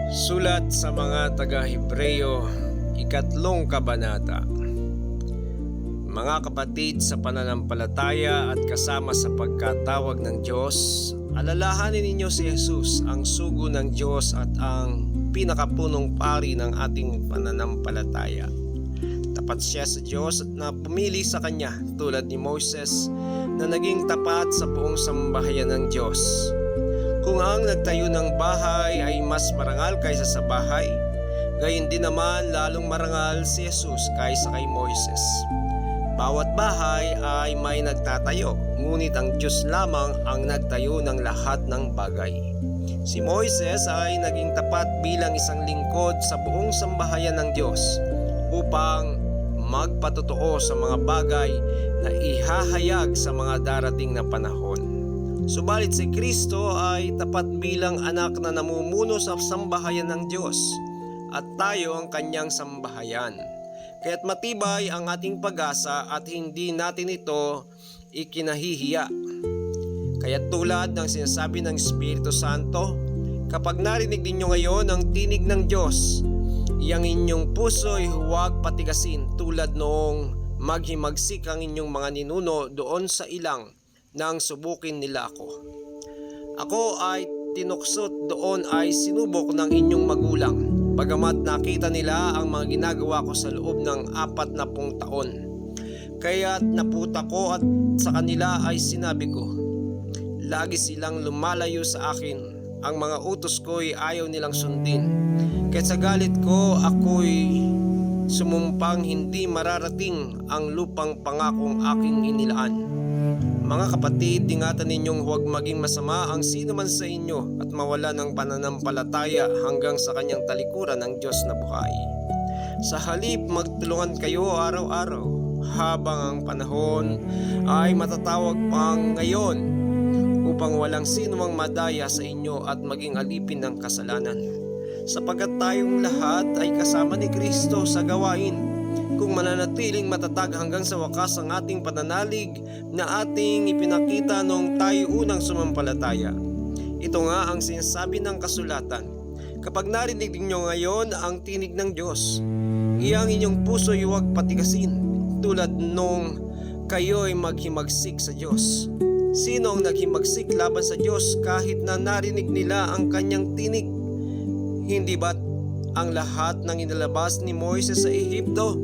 Sulat sa mga taga-Hebreyo, 3 kabanata. Mga kapatid sa pananampalataya at kasama sa pagkatawag ng Diyos, alalahanin ninyo si Jesus, ang sugo ng Diyos at ang pinakapunong pari ng ating pananampalataya. Tapat siya sa Diyos at napumili sa Kanya tulad ni Moses na naging tapat sa buong sambahayan ng Diyos. Kung ang nagtayo ng bahay ay mas marangal kaysa sa bahay, gayon din naman lalong marangal si Jesus kaysa kay Moises. Bawat bahay ay may nagtatayo, ngunit ang Diyos lamang ang nagtayo ng lahat ng bagay. Si Moises ay naging tapat bilang isang lingkod sa buong sambahayan ng Diyos upang magpatotoo sa mga bagay na ihahayag sa mga darating na panahon. Subalit si Kristo ay tapat bilang anak na namumuno sa sambahayan ng Diyos at tayo ang kanyang sambahayan. Kaya't matibay ang ating pag-asa at hindi natin ito ikinahihiya. Kaya't tulad ng sinasabi ng Espiritu Santo, kapag narinig ninyo ngayon ang tinig ng Diyos, iyang inyong puso'y huwag patigasin tulad noong maghimagsik ang inyong mga ninuno doon sa ilang nang subukin nila ako. Ako ay tinuksot doon ay sinubok ng inyong magulang, bagamat nakita nila ang mga ginagawa ko sa loob ng 40 taon. Kaya't naputa ko at sa kanila ay sinabi ko, lagi silang lumalayo sa akin, ang mga utos ko'y ayaw nilang sundin. Kaya't sa galit ko ako'y sumumpang hindi mararating ang lupang pangakong aking inilaan. Mga kapatid, ingatan ninyong huwag maging masama ang sino man sa inyo at mawala ng pananampalataya hanggang sa kanyang talikuran ng Diyos na buhay. Sa halip, magtulungan kayo araw-araw habang ang panahon ay matatawag pang ngayon upang walang sino mang madaya sa inyo at maging alipin ng kasalanan. Sapagkat tayong lahat ay kasama ni Kristo sa gawain kung mananatiling matatag hanggang sa wakas ang ating pananalig na ating ipinakita noong tayo unang sumampalataya. Ito nga ang sinasabi ng kasulatan, kapag narinig ninyo ngayon ang tinig ng Diyos, iyang inyong puso'y huwag patigasin tulad nung kayo'y maghimagsik sa Diyos. Sino ang naghimagsik laban sa Diyos kahit na narinig nila ang kanyang tinig? Hindi ba't ang lahat ng inilabas ni Moises sa Ehipto?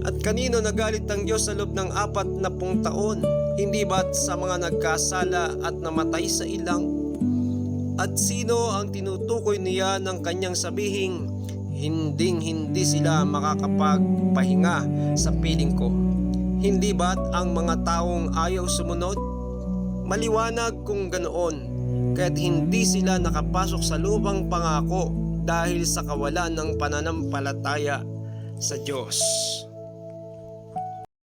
At kanino nagalit ang Diyos sa loob ng 40 taon? Hindi ba't sa mga nagkasala at namatay sa ilang? At sino ang tinutukoy niya ng kanyang sabihing, hindi sila makakapagpahinga sa piling ko? Hindi ba't ang mga taong ayaw sumunod? Maliwanag kung ganoon, kaya't hindi sila nakapasok sa lupang pangako dahil sa kawalan ng pananampalataya sa Diyos.